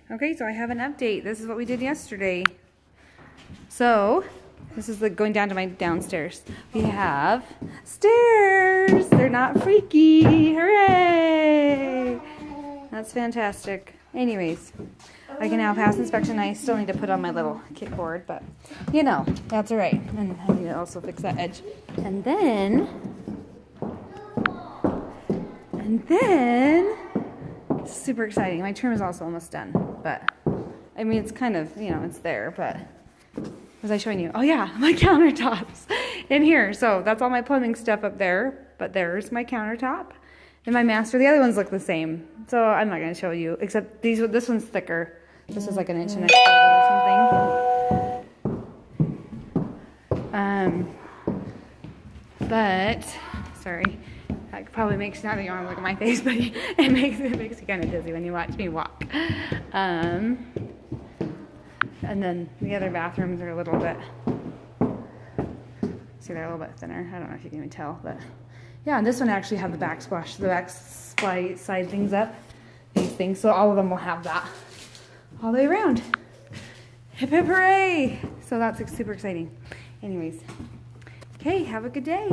Okay, so I have an update. This is what we did yesterday. So, this is going down to my downstairs. We have stairs. They're not freaky. Hooray! That's fantastic. Anyways, I can now pass inspection. I still need to put on my little kickboard, but you know, that's all right. And I need to also fix that edge. And then, super exciting. My trim is also almost done, but I mean, it's kind of, you know, it's there, but was I showing you? Oh yeah, my countertops in here. So that's all my plumbing stuff up there, but there's my countertop and my master. The other ones look the same, so I'm not going to show you, except this one's thicker. This is like 1.25 inches or something. But sorry, that probably makes, now that you want to look at my face, but it makes you kind of dizzy when you watch me walk. And then the other bathrooms are a little bit, see, they're a little bit thinner. I don't know if you can even tell, but yeah, and this one actually have the backsplash, the side things up, these things, so all of them will have that all the way around. Hip hip hooray! So that's super exciting. Anyways, okay, have a good day.